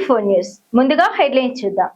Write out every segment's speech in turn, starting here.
టీవీ4 news ముందుగా headlines చూద్దాం.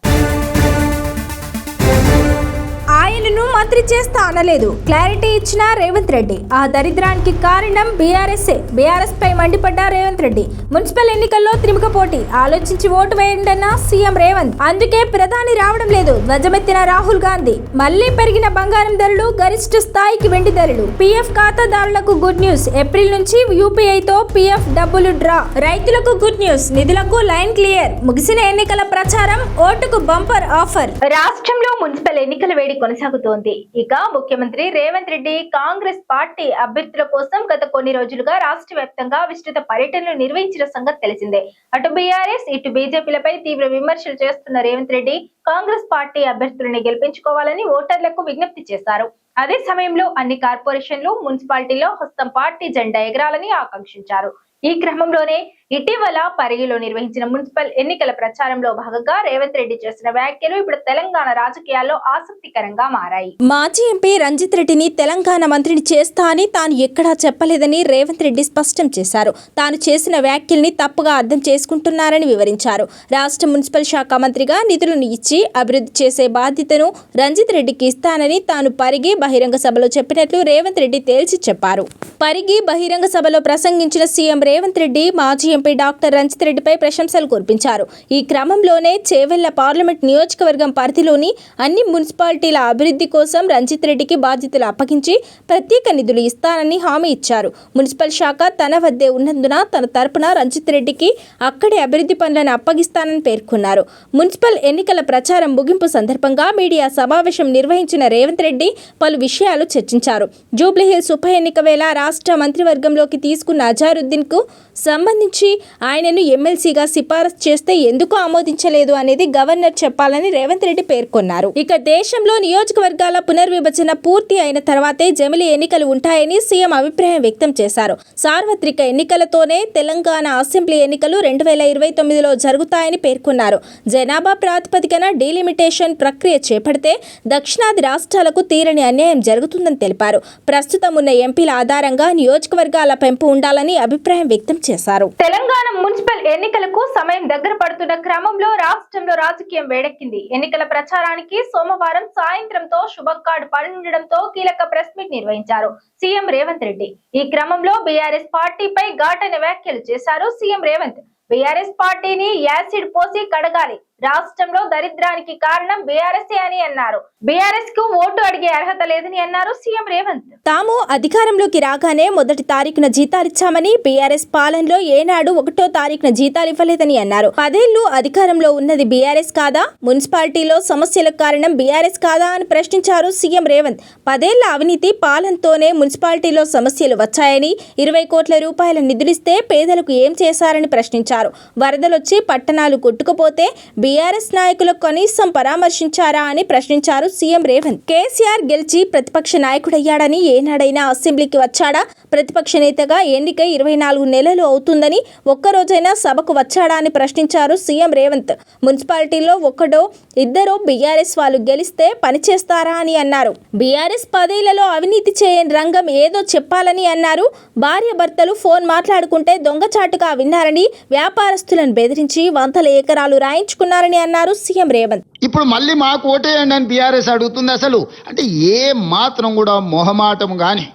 ఆయనను మంత్రి చేస్తా అనలేదు, క్లారిటీ ఇచ్చిన రేవంత్ రెడ్డి. ఆ దరిద్రానికి కారణం బీఆర్ఎస్ పై మండిపడ్డ రేవంత్ రెడ్డి. మున్సిపల్ ఎన్నికల్లో త్రిముఖ పోటీ, ఆలోచించి ఓటు వేయండన్న సీఎం రేవంత్. అందుకే ప్రధాని రావడం లేదు, ధ్వజమెత్తిన రాహుల్ గాంధీ. మళ్లీ పెరిగిన బంగారం ధరలు, గరిష్ట స్థాయికి వెండి ధరలు. పీఎఫ్ ఖాతాదారులకు గుడ్ న్యూస్, ఏప్రిల్ నుంచి యూపీఐతో పీఎఫ్ డబ్బులు డ్రా. రైతులకు గుడ్ న్యూస్, నిధులకు లైన్ క్లియర్. ముగిసిన ఎన్నికల ప్రచారం, ఓటుకు బంపర్ ఆఫర్. రాష్ట్రంలో మున్సిపల్ ఎన్నికల వేడి కొనసాగుతోంది. ఇక ముఖ్యమంత్రి రేవంత్ రెడ్డి కాంగ్రెస్ పార్టీ అభ్యర్థుల కోసం గత కొన్ని రోజులుగా రాష్ట్ర వ్యాప్తంగా విస్తృత పర్యటనలు నిర్వహించిన సంగతి తెలిసిందే. అటు బీఆర్ఎస్ ఇటు బీజేపీలపై తీవ్ర విమర్శలు చేస్తున్న రేవంత్ రెడ్డి కాంగ్రెస్ పార్టీ అభ్యర్థులను గెలిపించుకోవాలని ఓటర్లకు విజ్ఞప్తి చేశారు. అదే సమయంలో అన్ని కార్పొరేషన్లు, మున్సిపాలిటీలో హస్తం పార్టీ జెండా ఎగరాలని ఆకాంక్షించారు. ఈ క్రమంలోనే ఇటీవల పరిగిలో నిర్వహించిన మున్సిపల్ ఎన్నికల ప్రచారంలో భాగంగా రేవంత్ రెడ్డి చేసిన వ్యాఖ్యలు ఇప్పుడు తెలంగాణ రాజకీయాల్లో ఆసక్తికరంగా మారాయి. మాజీ ఎంపీ రంజిత్ రెడ్డిని తెలంగాణ మంత్రిని చేస్తా అని తాను ఎక్కడా చెప్పలేదని రేవంత్ రెడ్డి స్పష్టం చేశారు. తాను చేసిన వ్యాఖ్యల్ని తప్పుగా అర్థం చేసుకుంటున్నారని వివరించారు. రాష్ట్ర మున్సిపల్ శాఖ మంత్రిగా నిధులను ఇచ్చి అభివృద్ధి చేసే బాధ్యతను రంజిత్ రెడ్డికి ఇస్తానని తాను పరిగి బహిరంగ సభలో చెప్పినట్లు రేవంత్ రెడ్డి తేల్చి చెప్పారు. పరిగి బహిరంగ సభలో ప్రసంగించిన సీఎం రేవంత్ రెడ్డి మాజీ ఎంపీ డాక్టర్ రంజిత్ రెడ్డిపై ప్రశంసలు కురిపించారు. ఈ క్రమంలోనే చేవెళ్ల పార్లమెంట్ నియోజకవర్గం పరిధిలోని అన్ని మున్సిపాలిటీల అభివృద్ధి కోసం రంజిత్ రెడ్డికి బాధ్యతలు అప్పగించి ప్రత్యేక నిధులు ఇస్తానని హామీ ఇచ్చారు. మున్సిపల్ శాఖ తన వద్దే ఉన్నందున తన తరపున రంజిత్ రెడ్డికి అక్కడే అభివృద్ధి పనులను అప్పగిస్తానని పేర్కొన్నారు. మున్సిపల్ ఎన్నికల ప్రచారం ముగింపు సందర్భంగా మీడియా సమావేశం నిర్వహించిన రేవంత్ రెడ్డి పలు విషయాలు చర్చించారు. జూబ్లీహిల్స్ ఉప ఎన్నిక వేళ రాష్ట్ర మంత్రివర్గంలోకి తీసుకున్న అజారుద్దీన్ కు సంబంధించి ఆయనను ఎమ్మెల్సీగా సిఫారసు చేస్తే ఎందుకు ఆమోదించలేదు అనేది గవర్నర్ చెప్పాలని రేవంత్ రెడ్డి పేర్కొన్నారు. ఇక దేశంలో నియోజకవర్గాల పునర్విభజన పూర్తి అయిన తర్వాతే జమిలి ఎన్నికలు ఉంటాయని సీఎం అభిప్రాయం వ్యక్తం చేశారు. సార్వత్రిక ఎన్నికలతోనే తెలంగాణ అసెంబ్లీ ఎన్నికలు 2029లో జరుగుతాయని పేర్కొన్నారు. జనాభా ప్రాతిపదికన డీలిమిటేషన్ ప్రక్రియ చేపడితే దక్షిణాది రాష్ట్రాలకు తీరని అన్యాయం జరుగుతుందని తెలిపారు. ప్రస్తుతం ఉన్న ఎంపీల ఆధారంగా నియోజకవర్గాల పెంపు ఉండాలని అభిప్రాయం వ్యక్తం చేశారు. తెలంగాణ మున్సిపల్ ఎన్నికలకు సమయం దగ్గర పడుతున్న క్రమంలో రాష్ట్రంలో రాజకీయం వేడెక్కింది. ఎన్నికల ప్రచారానికి సోమవారం సాయంత్రంతో శుభం కార్డు పడనుండడంతో కీలక ప్రెస్ మీట్ నిర్వహించారు సీఎం రేవంత్ రెడ్డి. ఈ క్రమంలో బీఆర్ఎస్ పార్టీపై ఘాటైన వ్యాఖ్యలు చేశారు సీఎం రేవంత్. బీఆర్ఎస్ పార్టీని యాసిడ్ పోసి కడగాలి, రాష్ట్రంలో దరిద్రానికి కారణం బీఆర్ఎస్ అని అన్నారు. బీఆర్ఎస్ కు ఓటు అడిగే అర్హత లేదని అన్నారు సీఎం రేవంత్. తాము అధికారంలోకి రాగానే 1వ తారీఖున జీతాలిచ్చామని, బీఆర్ఎస్ పాలనలో ఏనాడు 1వ తారీఖున జీతాలు ఇవ్వలేదని అన్నారు. 10 ఏళ్లు అధికారంలో ఉన్నది బీఆర్ఎస్ కాదా? మున్సిపాలిటీలో సమస్యలకు కారణం బీఆర్ఎస్ కాదా అని ప్రశ్నించారు సీఎం రేవంత్. 10 ఏళ్ల అవినీతి పాలనతోనే మున్సిపాలిటీలో సమస్యలు వచ్చాయని, 20 కోట్ల రూపాయల నిధులిస్తే పేదలకు ఏం చేశారని ప్రశ్నించారు. వరదలొచ్చి పట్టణాలు కొట్టుకుపోతే బీఆర్ఎస్ నాయకులు కనీసం పరామర్శించారా అని ప్రశ్నించారు సీఎం రేవంత్. కేసీఆర్ గెలిచి ప్రతిపక్ష నాయకుడయ్యాడని ఏనాడైనా అసెంబ్లీకి వచ్చాడా? ప్రతిపక్ష నేతగా ఎన్నిక 24 నెలలు అవుతుందని ఒక్కరోజైనా సభకు వచ్చాడా అని ప్రశ్నించారు సీఎం రేవంత్. మున్సిపాలిటీలో 1-2 బీఆర్ఎస్ వాళ్ళు గెలిస్తే పనిచేస్తారా అని అన్నారు. బీఆర్ఎస్ 10 ఏళ్లలో అవినీతి చేయని రంగం ఏదో చెప్పాలని అన్నారు. భార్య భర్తలు ఫోన్ మాట్లాడుకుంటే దొంగచాటుగా విన్నారని, వ్యాపారస్తులను బెదిరించి 100 ఎకరాలు రాయించుకున్నారని అన్నారు సీఎం రేవంత్. ఇప్పుడు మళ్ళీ మాకు ఓటేయండి అని బీఆర్ఎస్ అడుగుతుంది. అసలు అంటే ఏ మాత్రం కూడా మొహమాటం కానీ,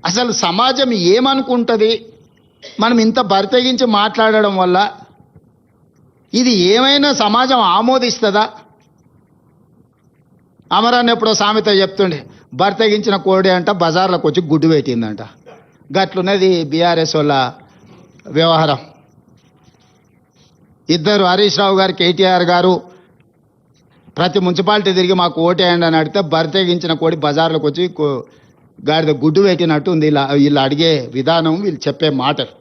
అసలు సమాజం ఏమనుకుంటుంది మనం ఇంత బరితెగించి మాట్లాడడం వల్ల? ఇది ఏమైనా సమాజం ఆమోదిస్తుందా? అమరాన్ని ఎప్పుడో సామెత చెప్తుండే, బరితెగించిన కోడి అంట బజార్లోకి వచ్చి గుడ్డు పెట్టిందంట. గట్లున్నది బీఆర్ఎస్ వాళ్ళ వ్యవహారం. ఇద్దరు హరీష్ రావు గారు, కేటీఆర్ గారు ప్రతి మున్సిపాలిటీ తిరిగి మాకు ఓటేయండి అని అడిగితే బరితెగించిన కోడి బజార్లోకి వచ్చి గాడిద గుడ్డు పెట్టినట్టు ఉంది వీళ్ళు అడిగే విధానం, వీళ్ళు చెప్పే మాటలు.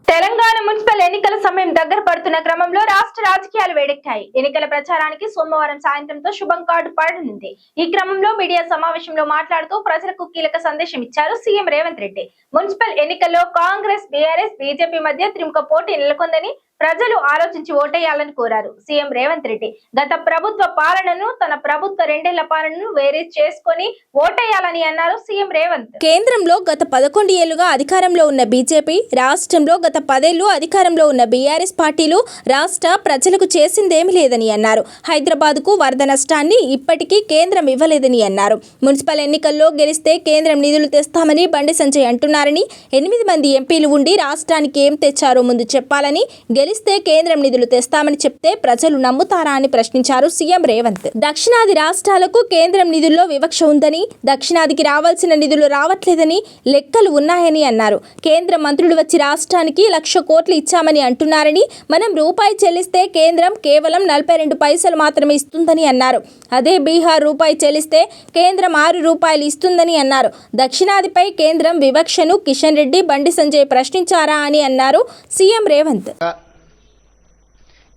తెలంగాణ మున్సిపల్ ఎన్నికల సమయం దగ్గర పడుతున్న క్రమంలో రాష్ట్ర రాజకీయాలు వేడెక్కాయి. ఎన్నికల ప్రచారానికి సోమవారం సాయంత్రంతో శుభం కార్డు పడనుంది. ఈ క్రమంలో మీడియా సమావేశంలో మాట్లాడుతూ ప్రజలకు కీలక సందేశం ఇచ్చారు సీఎం రేవంత్ రెడ్డి. మున్సిపల్ ఎన్నికల్లో కాంగ్రెస్, బీఆర్ఎస్, బీజేపీ మధ్య త్రిముఖ పోటీ నెలకొందని, ప్రజలు ఆలోచించి ఓటేయాలని కోరారు సీఎం రేవంత్ రెడ్డి. గత ప్రభుత్వ పాలనను తన ప్రభుత్వ 2 ఏళ్ల పాలనను వేరే చేసుకొని ఓటేయాలని అన్నారు సీఎం రేవంత్. కేంద్రంలో గత 11 ఏళ్లుగా అధికారంలో ఉన్న బీజేపీ, రాష్ట్రంలో గత 10 ఏళ్లు అధికారంలో ఉన్న బీఆర్ఎస్ పార్టీలు రాష్ట్ర ప్రజలకు చేసిందేమీ లేదని అన్నారు. హైదరాబాద్కు వరద నష్టాన్ని ఇప్పటికీ కేంద్రం ఇవ్వలేదని అన్నారు. మున్సిపల్ ఎన్నికల్లో గెలిస్తే కేంద్రం నిధులు తెస్తామని బండి సంజయ్ అంటున్నారని, 8 మంది ఎంపీలు ఉండి రాష్ట్రానికి ఏం తెచ్చారో ముందు చెప్పాలని, గెలిస్తే కేంద్రం నిధులు తెస్తామని చెప్తే ప్రజలు నమ్ముతారా అని ప్రశ్నించారు సీఎం రేవంత్. దక్షిణాది రాష్ట్రాలకు కేంద్రం నిధుల్లో వివక్ష ఉందని, దక్షిణాదికి రావాల్సిన నిధులు రావట్లేదని లెక్కలు ఉన్నాయని అన్నారు. కేంద్ర మంత్రులు వచ్చి రాష్ట్రానికి 1,00,000 కోట్లు ఇచ్చామని అంటున్నారని, మనం రూపాయి చెల్లిస్తే కేంద్రం కేవలం 42 పైసలు మాత్రమే ఇస్తుందని అన్నారు. అదే బీహార్ రూపాయి చెల్లిస్తే కేంద్రం 6 రూపాయలు ఇస్తుందని అన్నారు. దక్షిణాదిపై కేంద్రం వివక్షను కిషన్ రెడ్డి, బండి సంజయ్ ప్రశ్నించారా అని అన్నారు సీఎం రేవంత్.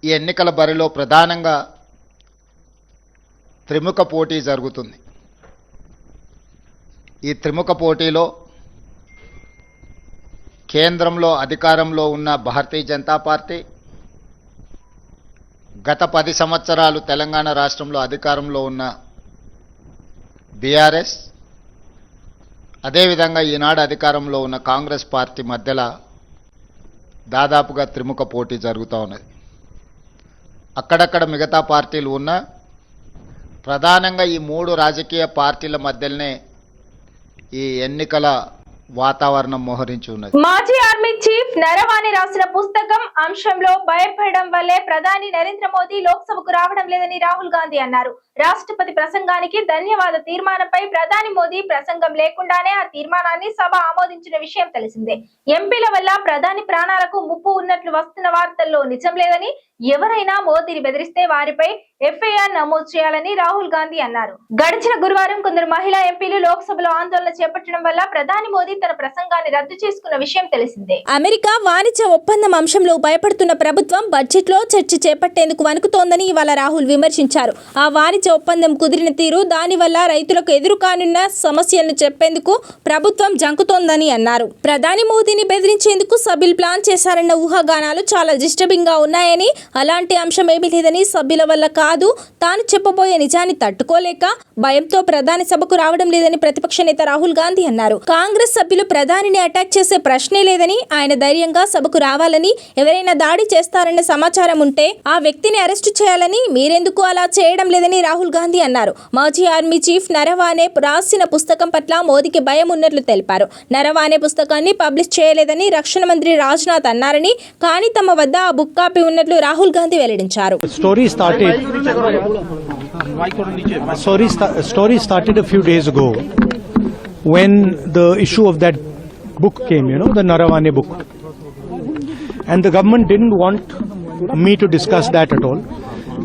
ఈ ఎన్నికల బరిలో ప్రధానంగా త్రిముఖ పోటీ జరుగుతుంది. ఈ త్రిముఖ పోటీలో కేంద్రంలో అధికారంలో ఉన్న భారతీయ జనతా పార్టీ, గత 10 సంవత్సరాలు తెలంగాణ రాష్ట్రంలో అధికారంలో ఉన్న బీఆర్ఎస్, అదేవిధంగా ఈనాడు అధికారంలో ఉన్న కాంగ్రెస్ పార్టీ మధ్యలో దాదాపుగా త్రిముఖ పోటీ జరుగుతూ ఉన్నది. అక్కడక్కడ మిగతా పార్టీలు ఉన్నా ప్రధానంగా ఈ 3 రాజకీయ పార్టీల మధ్యలోనే ఈ ఎన్నికల వాతావరణం మోహరించి ఉన్నది. మాజీ ఆర్మీ చీఫ్ నరవాణి రాసిన పుస్తకం అంశంలో భయపడడం వల్లే ప్రధాని నరేంద్ర మోదీ లోక్సభకు రావడం లేదని రాహుల్ గాంధీ అన్నారు. రాష్ట్రపతి ప్రసంగానికి ధన్యవాద తీర్మానంపై ప్రధాని మోదీ ప్రసంగం లేకుండానే ఆ తీర్మానాన్ని సభ ఆమోదించిన విషయం తెలిసిందే. ఎంపీల వల్ల ప్రధాని ప్రాణాలకు ముప్పు ఉన్నట్లు వస్తున్న వార్తల్లో నిజం లేదని, ఎవరైనా మోదీని బెదిరిస్తే వారిపై ఎఫ్ఐఆర్ నమోదు చేయాలని రాహుల్ గాంధీ అన్నారు. గడిచిన గురువారం కొందరు మహిళా ఎంపీలు లోక్సభలో ఆందోళన చేపట్టడం వల్ల ప్రధాని మోదీ తన ప్రసంగాన్ని రద్దు చేసుకున్న విషయం తెలిసిందే. అమెరికా వాణిజ్య ఒప్పందం అంశంలో భయపడుతున్న ప్రభుత్వం బడ్జెట్లో చర్చ చేపట్టేందుకు వణుకుతోందని ఇవాళ రాహుల్ విమర్శించారు. ఆ వాణిజ్య ఒప్పందం కుదిరిన తీరు, దానివల్ల రైతులకు ఎదురు కానున్న సమస్యలను చెప్పేందుకు ప్రభుత్వం జంకుతోందని అన్నారు. ప్రధాని మోదీని బెదిరించేందుకు సభ్యులు ప్లాన్ చేశారన్న ఊహాగానాలు చాలా డిస్టర్బింగ్ గా ఉన్నాయని, అలాంటి అంశం ఏమీ లేదని, సభ్యుల వల్ల కాదు, తాను చెప్పబోయే నిజాన్ని తట్టుకోలేక భయంతో ప్రధాని సభకు రావడం లేదని ప్రతిపక్ష నేత రాహుల్ గాంధీ అన్నారు. కాంగ్రెస్ సభ్యులు ప్రధానిని అటాక్ చేసే ప్రశ్నే లేదని, ఆయన ధైర్యంగా సభకు రావాలని, ఎవరైనా దాడి చేస్తారన్న సమాచారం ఉంటే ఆ వ్యక్తిని అరెస్టు చేయాలని, మీరెందుకు అలా చేయడం లేదని రాహుల్ గాంధీ అన్నారు. మాజీ ఆర్మీ చీఫ్ నరవానే రాసిన పుస్తకం పట్ల మోదీకి భయం ఉన్నట్లు తెలిపారు. నరవానే పుస్తకాన్ని పబ్లిష్ చేయలేదని రక్షణ మంత్రి రాజ్నాథ్ అన్నారని, కానీ తమ వద్ద ఆ బుక్ కాపీ ఉన్నట్లు రాహుల్ గాంధీ వెల్లడించారు. Story started a few days ago when the issue of that book came, the Narawane book. And the government didn't want me to discuss that at all.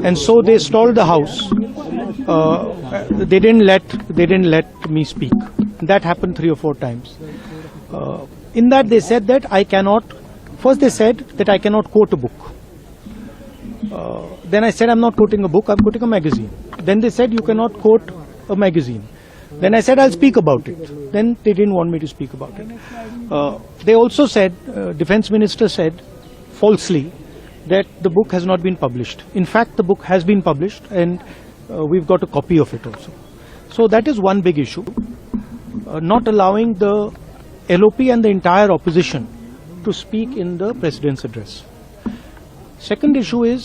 And so they stalled the house. They didn't let me speak. That happened 3 or 4 times. In that they said that first they said that I cannot quote a book. Then I said I'm not quoting a book, I'm quoting a magazine. Then they said you cannot quote a magazine. Then I said I'll speak about it. Then they didn't want me to speak about it. They also said, Defense Minister said falsely that the book has not been published. In fact, the book has been published and we've got a copy of it also. So that is one big issue. Not allowing the LOP and the entire opposition to speak in the President's address. Second issue is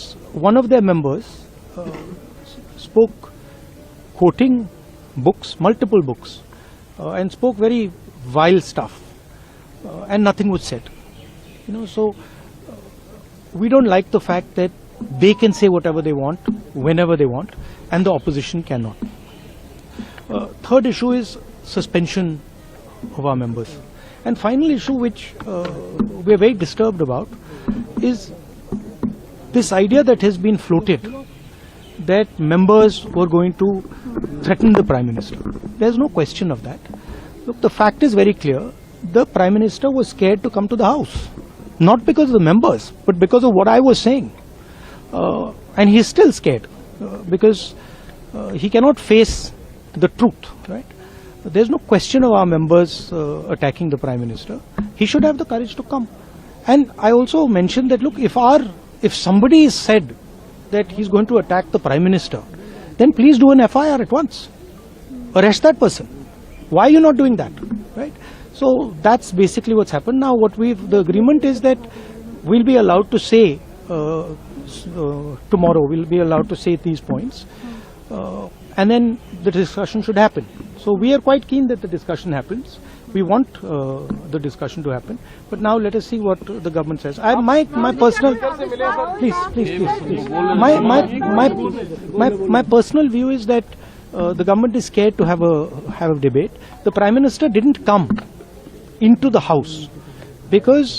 one of their members spoke quoting books, multiple books, and spoke very vile stuff, and nothing was said. So we don't like the fact that they can say whatever they want, whenever they want, and the opposition cannot. Third issue is suspension of our members. And final issue which we are very disturbed about is this idea that has been floated that members were going to threaten the Prime Minister. There's no question of that. Look, the fact is very clear. The Prime Minister was scared to come to the House. Not because of the members, but because of what I was saying. And he's still scared because he cannot face the truth, right? There's no question of our members attacking the Prime Minister. He should have the courage to come. And I also mentioned that, look, if our if somebody is said that he's going to attack the Prime Minister, then please do an FIR at once. Arrest that person. Why are you not doing that? Right? So that's basically what's happened. Now the agreement is that we'll be allowed to say tomorrow, we'll be allowed to say these points. And then the discussion should happen. So we are quite keen that the discussion happens. We want the discussion to happen. But now let us see what the government says. My personal, please. My personal view is that the government is scared to have a debate. The Prime Minister didn't come into the House because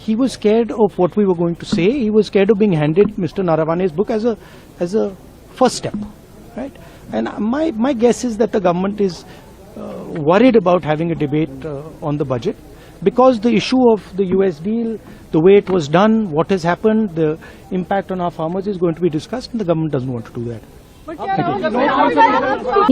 he was scared of what we were going to say. He was scared of being handed Mr. Naravane's book as a first step, right? And my guess is that the government is worried about having a debate on the budget because the issue of the US deal, the way it was done, what has happened, the impact on our farmers is going to be discussed, and the government doesn't want to do that.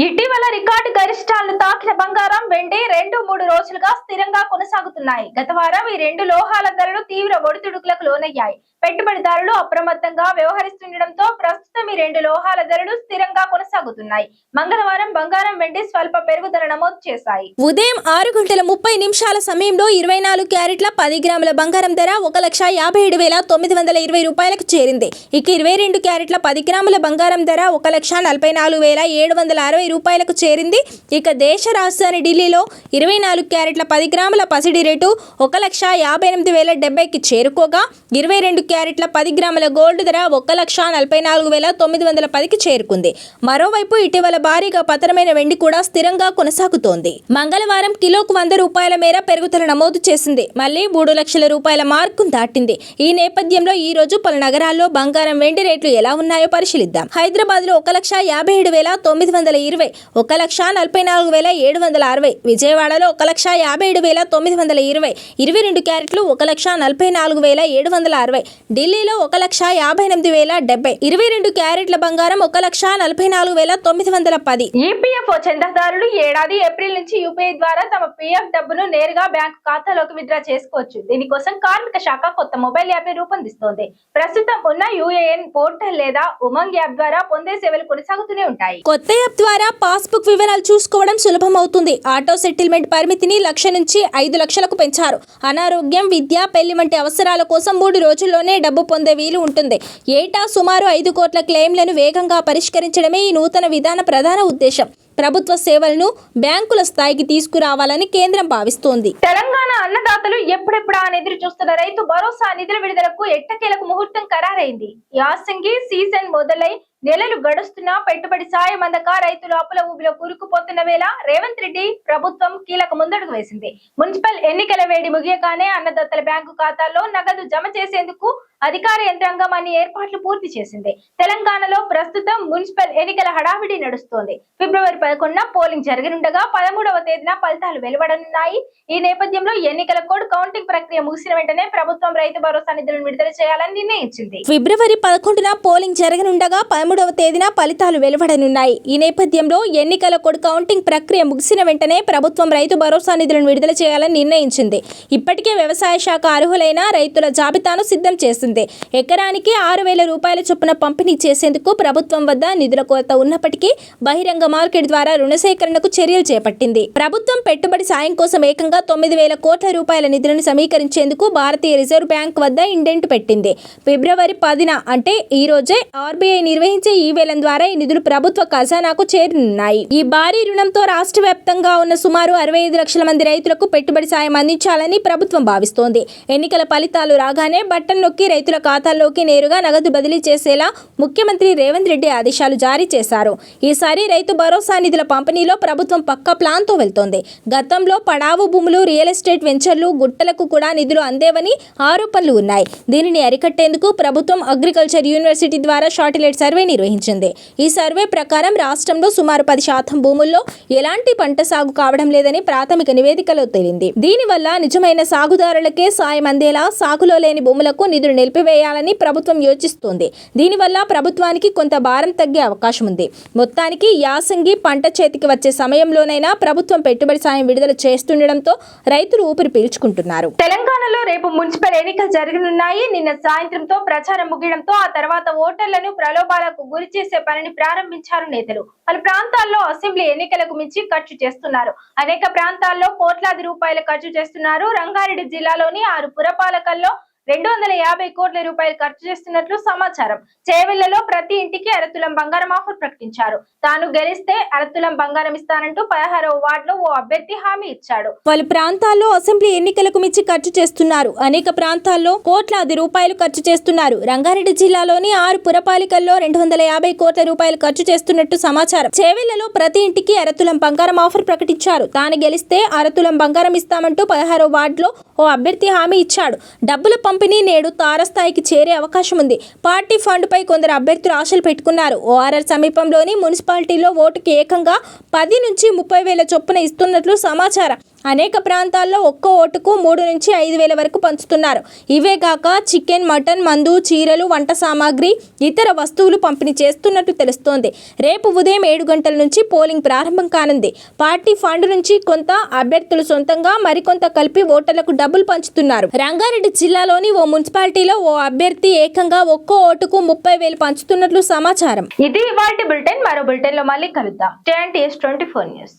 ఇటీవల record గరిష్టాలను తాకిన బంగారం, వెండి 2-3 రోజులుగా స్థిరంగా కొనసాగుతున్నాయి. గత వారం ఈ 2 లోహాల ధరలు తీవ్ర ఒడిదుడుకులకు లోనయ్యాయి. పెట్టుబడిదారులు అప్రమత్తంగా వ్యవహరిస్తుండటంతో ప్రస్తుతం ఈ 2 లోహాల ధరలు స్థిరంగా కొనసాగుతున్నాయి. మంగళవారం బంగారం, వెండి స్వల్ప పెరుగుదల నమోదు చేశాయి. ఉదయం 6:30 సమయంలో 24 క్యారెట్ల 10 గ్రాముల బంగారం ధర 1,57,920 రూపాయలకు చేరింది. ఇక 22 క్యారెట్ల 10 గ్రాముల బంగారం ధర 1,44,760 రూపాయలకు చేరింది. ఇక దేశ రాజధాని ఢిల్లీలో 24 క్యారెట్ల 10 గ్రాముల పసిడి రేటు 1,58,070కి చేరుకోగా 22 క్యారెట్ల 10 గ్రాముల గోల్డ్ ధర 1,44,910కి చేరుకుంది. మరోవైపు ఇటీవల భారీగా పతనమైన వెండి కూడా స్థిరంగా కొనసాగుతోంది. మంగళవారం కిలోకు 100 రూపాయల మేర పెరుగుదల నమోదు చేసింది. మళ్లీ 3 లక్షల రూపాయల మార్కును దాటింది. ఈ నేపథ్యంలో ఈ రోజు పలు నగరాల్లో బంగారం, వెండి రేట్లు ఎలా ఉన్నాయో పరిశీలిద్దాం. హైదరాబాద్ లో 1,57,920, 1,44,760, విజయవాడలో 1,57,920, 22 క్యారెట్లు 1,44,760, ఢిల్లీలో 1,58,070, 22 క్యారెట్ల బంగారం 1,44,910. ఈపీఎఫ్ఓ చందాదారులు ఏడాది ఏప్రిల్ నుంచి యూపీఐ ద్వారా తమ పీఎఫ్ డబ్బును నేరుగా బ్యాంకు ఖాతాలోకి విత్డ్రా చేసుకోవచ్చు. దీనికోసం కార్మిక శాఖ కొత్త మొబైల్ యాప్ ని రూపొందిస్తోంది. ప్రస్తుతం ఉన్న యూఏఎన్ పోర్టల్ లేదా ఉమంగ్ యాప్ ద్వారా పొందే సేవలు కొనసాగుతూనే ఉంటాయి. కొత్త యాప్ ద్వారా పాస్బుక్ వివరాలు చూసుకోవడం సులభం అవుతుంది. ఆటో సెటిల్మెంట్ పరిమితిని 1,00,000 నుంచి 5 లక్షలకు పెంచారు. అనారోగ్యం, విద్య, పెళ్లి వంటి అవసరాల కోసం 3 రోజుల్లోనే డబ్బు పొందే వీలు ఉంటుంది. ఏటా సుమారు 5 కోట్ల క్లెయిమ్లను వేగంగా పరిష్కరించడమే ఈ నూతన విధాన ప్రధాన ఉద్దేశం. ప్రభుత్వ సేవలను బ్యాంకుల స్థాయికి తీసుకురావాలని కేంద్రం భావిస్తోంది. తెలంగాణ అన్నదాతలు ఎప్పుడెప్పుడా అని ఎదురు చూస్తున్న రైతు భరోసా నిధుల విడుదలకు ఎట్టకేలకు ముహూర్తం ఖరారైంది. యాసంగి సీజన్ మొదలై నెలలు గడుస్తున్నా పెట్టుబడి సాయం అందక రైతులు అప్పుల ఊబిలో కూరుకుపోతున్న వేళ రేవంత్ రెడ్డి ప్రభుత్వం కీలక ముందడుగు వేసింది. మున్సిపల్ ఎన్నికల వేడి ముగియగానే అన్నదాతల బ్యాంకు ఖాతాల్లో నగదు జమ చేసేందుకు అధికార యంత్రాంగం అన్ని ఏర్పాట్లు పూర్తి చేసింది. తెలంగాణలో ప్రస్తుతం మున్సిపల్ ఎన్నికల హడావిడి నడుస్తోంది. ఫిబ్రవరి 11న పోలింగ్ జరగనుండగా 13వ తేదీన ఫలితాలు వెలువడనున్నాయి. ఈ నేపథ్యంలో ఎన్నికల కోడ్ కౌంటింగ్ ప్రక్రియ ముగిసిన వెంటనే ప్రభుత్వం రైతు భరోసా నిధులను విడుదల చేయాలని నిర్ణయించింది. ఫిబ్రవరి 11న పోలింగ్ జరగనుండగా 13వ తేదీన ఫలితాలు వెలువడనున్నాయి. ఈ నేపథ్యంలో ఎన్నికల కోడ్ కౌంటింగ్ ప్రక్రియ ముగిసిన వెంటనే ప్రభుత్వం రైతు భరోసా నిధులను విడుదల చేయాలని నిర్ణయించింది. ఇప్పటికే వ్యవసాయ శాఖ అర్హులైన రైతుల జాబితాను సిద్ధం చేసింది. ఎకరానికి 6,000 రూపాయల చొప్పున పంపిణీ చేసేందుకు ప్రభుత్వం వద్ద నిధుల కొరత ఉన్నప్పటికీ బహిరంగ మార్కెట్ ద్వారా రుణ సేకరణకు చర్యలు చేపట్టింది. ప్రభుత్వం పెట్టుబడి సాయం కోసం ఏకంగా 9,000 కోట్ల రూపాయల నిధులను సమీకరించేందుకు భారతీయ రిజర్వ్ బ్యాంక్ వద్ద ఇండెంట్ పెట్టింది. ఫిబ్రవరి 10న అంటే ఈ రోజే ఆర్బీఐ నిర్వహించే ఈ వేలం ద్వారా ఈ నిధులు ప్రభుత్వ ఖజానాకు చేరనున్నాయి. ఈ భారీ రుణంతో రాష్ట్ర వ్యాప్తంగా ఉన్న సుమారు 65 లక్షల మంది రైతులకు పెట్టుబడి సాయం అందించాలని ప్రభుత్వం భావిస్తోంది. ఎన్నికల ఫలితాలు రాగానే బటన్ నొక్కి రైతుల ఖాతాల్లోకి నేరుగా నగదు బదిలీ చేసేలా ముఖ్యమంత్రి రేవంత్ రెడ్డి ఆదేశాలు జారీ చేశారు. ఈసారి రైతు భరోసా నిధుల పంపిణీలో ప్రభుత్వం పక్కా ప్లాన్తో వెళ్తోంది. గతంలో పడావు భూములు, రియల్ ఎస్టేట్ వెంచర్లు, గుట్టలకు కూడా నిధులు అందేవని ఆరోపణలు ఉన్నాయి. దీనిని అరికట్టేందుకు ప్రభుత్వం అగ్రికల్చర్ యూనివర్సిటీ ద్వారా శాటిలైట్ సర్వే నిర్వహించింది. ఈ సర్వే ప్రకారం రాష్ట్రంలో సుమారు 10% భూముల్లో ఎలాంటి పంట సాగు కావడం లేదని ప్రాథమిక నివేదికలో తేలింది. దీనివల్ల నిజమైన సాగుదారులకే సాయం అందేలా సాగులో లేని భూములకు నిధులు నిలిపివేయాలని ప్రభుత్వం యోచిస్తోంది. దీనివల్ల ప్రభుత్వానికి కొంత భారం తగ్గే అవకాశం ఉంది. మొత్తానికి యాసంగి పంట చేతికి వచ్చే సమయంలోనైనా ప్రభుత్వం పెట్టుబడి సాయం విడుదల చేస్తుండటంతో రైతులు ఊపిరి పీల్చుకుంటున్నారు. తెలంగాణలో రేపు మున్సిపల్ ఎన్నికలు జరగనున్నాయి. నిన్న సాయంత్రంతో ప్రచారం ముగియడంతో ఆ తర్వాత ఓటర్లను ప్రలోభాలకు గురి చేసే పనిని ప్రారంభించారు నేతలు. పలు ప్రాంతాల్లో అసెంబ్లీ ఎన్నికలకు మించి ఖర్చు చేస్తున్నారు. అనేక ప్రాంతాల్లో కోట్లాది రూపాయలు ఖర్చు చేస్తున్నారు. రంగారెడ్డి జిల్లాలోని 6 పురపాలకల్లో 250 కోట్ల రూపాయలు ఖర్చు చేస్తున్నట్లు సమాచారం. చేవెళ్లలో ప్రతి ఇంటికి అరతులం బంగారం ఆఫర్ ప్రకటించారు. తాను గెలిస్తే అరతులం బంగారం ఇస్తానంటూ 16వ వార్డులో ఓ అభ్యర్థి హామీ ఇచ్చాడు. పలు ప్రాంతాల్లో అసెంబ్లీ ఎన్నికలకు మించి ఖర్చు చేస్తున్నారు. అనేక ప్రాంతాల్లో కోట్లాది రూపాయలు ఖర్చు చేస్తున్నారు. రంగారెడ్డి జిల్లాలోని 6 పురపాలికల్లో 250 కోట్ల రూపాయలు ఖర్చు చేస్తున్నట్టు సమాచారం. చేవెళ్లలో ప్రతి ఇంటికి అరతులం బంగారం ఆఫర్ ప్రకటించారు. తాను గెలిస్తే అరతులం బంగారం ఇస్తామంటూ 16వ వార్డులో ఓ అభ్యర్థి హామీ ఇచ్చాడు. డబ్బుల పంపిణీ నేడు తారస్థాయికి చేరే అవకాశం ఉంది. పార్టీ ఫండ్పై కొందరు అభ్యర్థులు ఆశలు పెట్టుకున్నారు. ఓఆర్ఆర్ సమీపంలోని మున్సిపాలిటీలో ఓటుకి ఏకంగా 10 నుంచి 30 వేల చొప్పున ఇస్తున్నట్లు సమాచారం. అనేక ప్రాంతాల్లో ఒక్కో ఓటుకు 3 నుంచి 5 వేల వరకు పంచుతున్నారు. ఇవే కాక చికెన్, మటన్, మందు, చీరలు, వంట సామాగ్రి, ఇతర వస్తువులు పంపిణీ చేస్తున్నట్టు తెలుస్తోంది. రేపు ఉదయం 7 గంటల నుంచి పోలింగ్ ప్రారంభం కానుంది. పార్టీ ఫండ్ నుంచి కొంత అభ్యర్థులు సొంతంగా మరికొంత కలిపి ఓటర్లకు డబ్బులు పంచుతున్నారు. రంగారెడ్డి జిల్లాలోని ఓ మున్సిపాలిటీలో ఓ అభ్యర్థి ఏకంగా ఒక్కో ఓటుకు 30 వేలు పంచుతున్నట్లు సమాచారం. ఇది ఇవాల్టి బులెటిన్. మరో బులెటిన్ లో మళ్ళీ కలుద్దాం. TNTS 24 news.